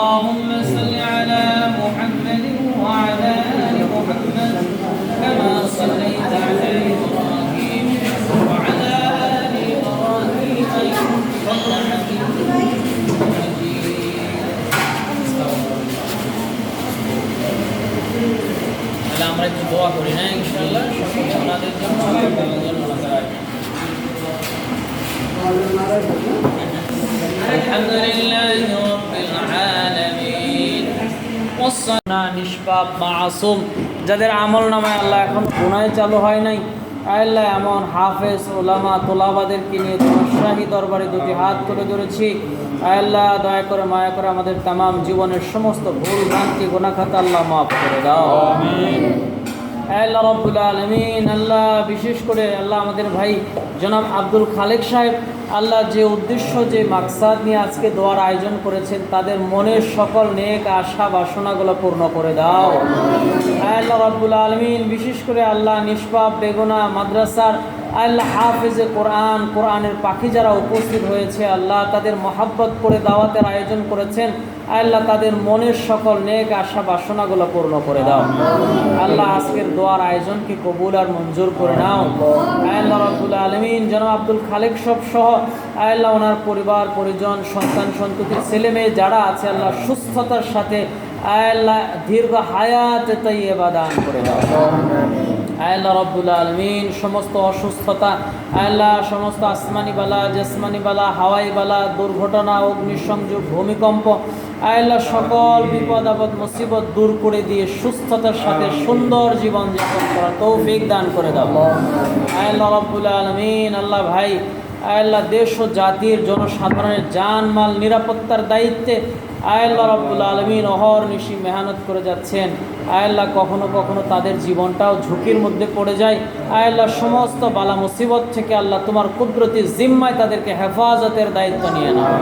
اللهم صل على محمد وعلى آل محمد كما صليت على إبراهيم وعلى آل إبراهيم إنك حميد مجيد আমরা একটু দোয়া করি না ইনশাআল্লাহ সকলে আপনাদের জন্য আলহামদুলিল্লাহি রাব্বিল আলামিন ওয়াসসালামু নিষ্পাপ মাসুম যাদের আমলনামায় আল্লাহ এখন গুনাহ চালু হয় নাই আল্লাহ এমন হাফেজ ওলামা তোলাবাদেরকে নিয়ে তোমার শাহী দরবারে দুটি হাত তুলে ধরেছি আল্লাহ দয়া করে মায়া করে আমাদের तमाम জীবনের সমস্ত ভুল ভ্রান্তি গুনাহ খাতা আল্লাহ মাফ করে দাও আমিন আল্লাহ রাব্বুল আলামিন আল্লাহ বিশেষ করে আল্লাহ আমাদের ভাই জনাব আব্দুল খালেক সাহেব আল্লাহ যে উদ্দেশ্য যে মাকসাদ নিয়ে আজকে দোয়ার আয়োজন করেছেন তাদের মনের সকল নেক আশা বাসনাগুলো পূর্ণ করে দাও আল্লাহ রাব্বুল আলামিন বিশেষ করে আল্লাহ নিষ্পাপ বেগুনা মাদ্রাসার আল্লাহ হাফেজে কোরআন কোরআনের পাখি যারা উপস্থিত হয়েছে আল্লাহ তাদের মহাব্বত করে দাওয়াতের আয়োজন করেছেন আল্লাহ তাদের মনের সকল নেক আশা বাসনাগুলো পূর্ণ করে দাও আল্লাহ আজকের দোয়ার আয়োজনকে কবুল আর মঞ্জুর করে নাও আল্লাহ রাব্বুল আলামিন জনাব আব্দুল খালেক সহ আল্লাহ ওনার পরিবার পরিজন সন্তান সন্ততি ছেলে মেয়ে যারা আছে আল্লাহ সুস্থতার সাথে আল্লাহ দীর্ঘ হায়াত তাইয়্যিবা দান করে দাও আল্লাহ রাব্বুল আলামিন সমস্ত অসুস্থতা আল্লাহ সমস্ত আসমানি বালা জসমানি বালা হাওয়াই বালা দুর্ঘটনা অগ্নিসংযোগ ভূমিকম্প আল্লাহ সকল বিপদ আপদ মুসিবত দূর করে দিয়ে সুস্থতার সাথে সুন্দর জীবন যাপন করার তৌফিক দান করে দাও আল্লাহ রাব্বুল আলামিন আল্লাহ ভাই আল্লাহ দেশ ও জাতির জনসাধারণের জানমাল নিরাপত্তার দায়িত্বে আল্লাহ রাব্বুল আলামিন অহর্নিশি মেহনত করে যাচ্ছেন আল্লাহ কখনো কখনো তাদের জীবনটাও ঝুঁকির মধ্যে পড়ে যায় আল্লাহ সমস্ত বালা মুসিবত থেকে আল্লাহ তোমার কুদরতি জিম্মায় তাদেরকে হেফাজতের দায়িত্ব নিয়ে নাও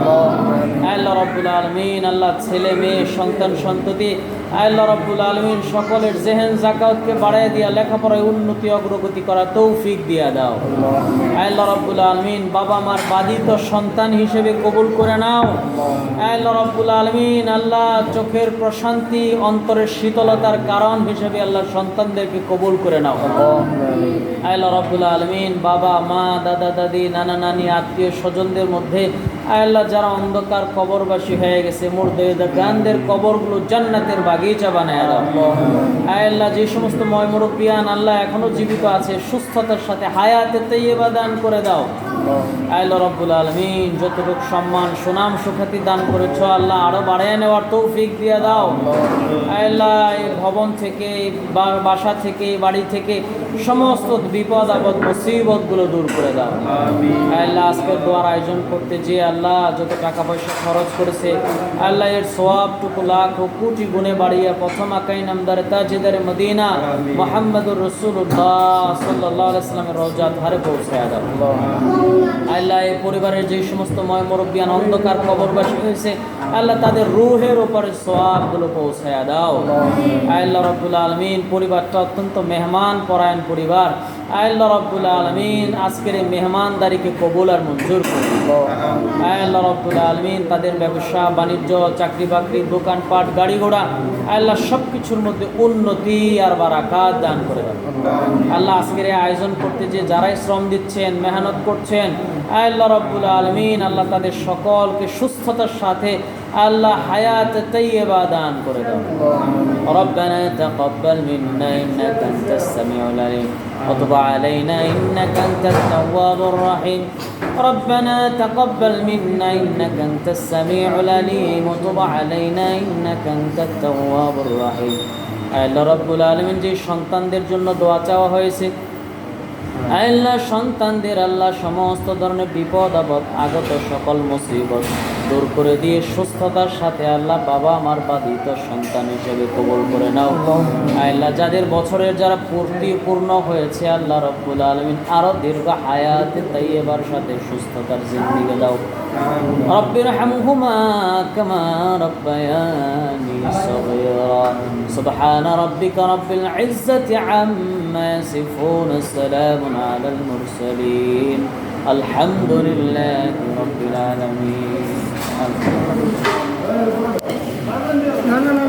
আল্লাহ রাব্বুল আলামিন আল্লাহ ছেলে মেয়ে সন্তান সন্ততি আল্লাহ রাব্বুল আলামিন সকলের জেহেন যাকাতকে বাড়ায় দিয়া লেখাপড়ায় উন্নতি অগ্রগতি করার তৌফিক দিয়া দাও আল্লাহ রাব্বুল আলামিন বাবা মার বাধিত সন্তান হিসেবে কবুল করে নাও আল্লাহ রাব্বুল আলামিন আল্লাহ চোখের প্রশান্তি অন্তরের শীতলতার কারণ হিসেবে আল্লাহ সন্তানদেরকে কবুল করে নাও আল্লাহ রাব্বুল আলামিন বাবা মা দাদা দাদি নানা নানি আত্মীয় স্বজনদের মধ্যে আল্লাহ যারা অন্ধকার কবরবাসী হয়ে গেছে মুর্দে গানদের কবরগুলো জান্নাতের বাগিচা বানায় দাও আল্লাহ যে সমস্ত ময়মুরব্বিয়ান আল্লাহ এখনো জীবিত আছে সুস্থতার সাথে হায়াতে তাইয়্যিবা দান করে দাও আল্লাহ রাব্বুল আলামিন যতটুকু সম্মান সুনাম সুখ্যাতি দান করেছো আল্লাহ আরো বাড়িয়ে নেওয়ার তৌফিক দিয়ে দাও আল্লাহ এই ভবন থেকে বাসা থেকে বাড়ি থেকে সমস্ত বিপদ আপদ মুসিবতগুলো দূর করে দাও আল্লাহ আজকের দোয়ার আয়োজন করতে যে আল্লাহ যত টাকা পয়সা খরচ করেছে আল্লাহ এর সওয়াবটুকু লাখ ও কোটি গুণে বাড়িয়ে প্রথম আকাই নামদারে তাজদারে মদিনা মুহাম্মদুর রাসূলুল্লাহ সাল্লাল্লাহু আলাইহি ওয়াসাল্লামের রওজা ধারে পৌঁছায় দাও আল্লাহ এই পরিবারের যে সমস্ত মুরব্বিয়ান অন্ধকার কবরবাসী হয়েছে আল্লাহ তাদের রূহের উপরে সওয়াবগুলো পৌঁছায়া দাও আল্লাহ রাব্বুল আলামিন পরিবারটা অত্যন্ত মেহমান পরায়ণ পরিবার আল্লাহ রাব্বুল আলামিন আজকের এই মেহমানদারিকে কবুল আর মঞ্জুর করুন আল্লাহ রাব্বুল আলামিন তাদের ব্যবসা বাণিজ্য চাকরি বাকরি দোকানপাট গাড়ি ঘোড়া আল্লাহ সব কিছুর মধ্যে উন্নতি আর বারাকাত দান করে দাও আল্লাহ আজকের এই আয়োজন করতে যে যারাই শ্রম দিচ্ছেন মেহনত করছেন আল্লাহ রাব্বুল আলামিন আল্লাহ তাদের সকলকে সুস্থতার সাথে আল্লাহ হায়াত তাইয়্যিবা দান করে দাও রব্বানা তাকাব্বাল মিন্না ইন্নাকা আনতাস সামিউল আলিম ওয়া তুব আলাইনা ইন্নাকা আনতাত তাওয়াবুর রহিম ربنا تقبل منا إنك أنت السميع العليم وتب علينا إنك أنت التواب الرحيم আল্লাহ রাব্বুল আলামিন যে সন্তানদের জন্য দোয়া চাওয়া হয়েছে আল্লাহ সন্তানদের আল্লাহ সমস্ত ধরনের বিপদ আপদ আগত সকল মুসিবত দূর করে দিয়ে সুস্থতার সাথে আল্লাহ বাবা আমার বাধিত সন্তান হিসেবে কবুল করে নাও আল্লাহ যাদের বছরের যারা পূর্ণ হয়েছে আল্লাহ রাব্বুল আলামিন আরো দীর্ঘ হায়াতে তাইয়্যিবার সাথে সুস্থতার জিন্দেগি দাও রব্বিরহামহুমা কামা রব্বায়ানি সগীরা সুবহান রাব্বিকা রাব্বিল ইজ্জাতি আম্মা ইয়াসিফুন সালামুন আলাল মুরসালিন আলহামদুলিল্লাহি রাব্বিল আলামিন না না না